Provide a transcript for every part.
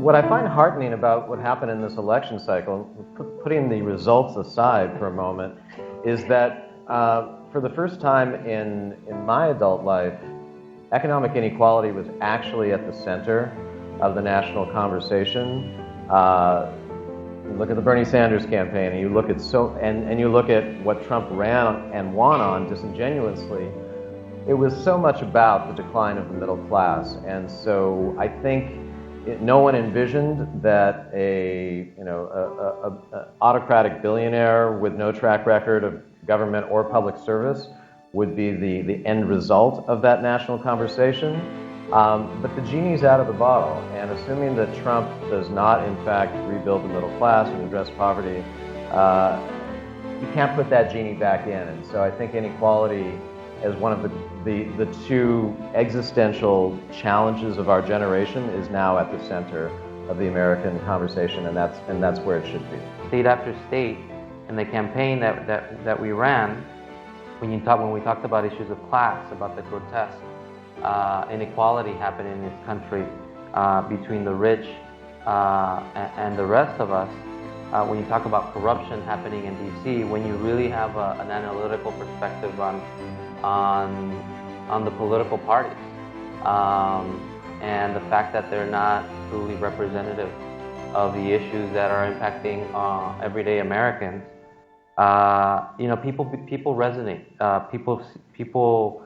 what I find heartening about what happened in this election cycle, putting the results aside for a moment, is that for the first time in my adult life, economic inequality was actually at the center of the national conversation. You look at the Bernie Sanders campaign, and you look at you look at what Trump ran and won on disingenuously. It was so much about the decline of the middle class, and so I think no one envisioned that a autocratic billionaire with no track record of government or public service would be the end result of that national conversation. But the genie's out of the bottle, and assuming that Trump does not, in fact, rebuild the middle class and address poverty, you can't put that genie back in. And so I think inequality as one of the two existential challenges of our generation is now at the center of the American conversation, and that's where it should be. State after state, in the campaign that we ran, when we talked about issues of class, about the grotesque inequality happening in this country between the rich and the rest of us, when you talk about corruption happening in DC, when you really have an analytical perspective on the political parties and the fact that they're not truly representative of the issues that are impacting everyday Americans, people resonate. People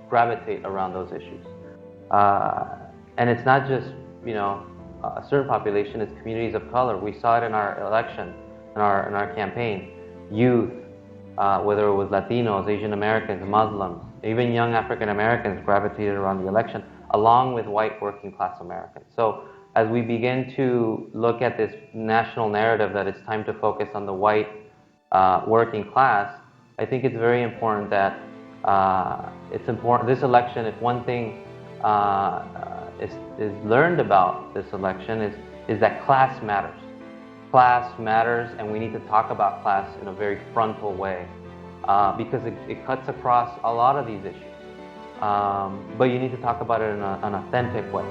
gravitate around those issues, and it's not just a certain population. It's communities of color. We saw it in our election, in our campaign. Youth, whether it was Latinos, Asian Americans, Muslims, even young African Americans gravitated around the election, along with white working class Americans. So as we begin to look at this national narrative that it's time to focus on the white working class, I think it's very important that this election, if one thing is learned about this election, is that class matters. Class matters, and we need to talk about class in a very frontal way because it cuts across a lot of these issues. But you need to talk about it in an authentic way.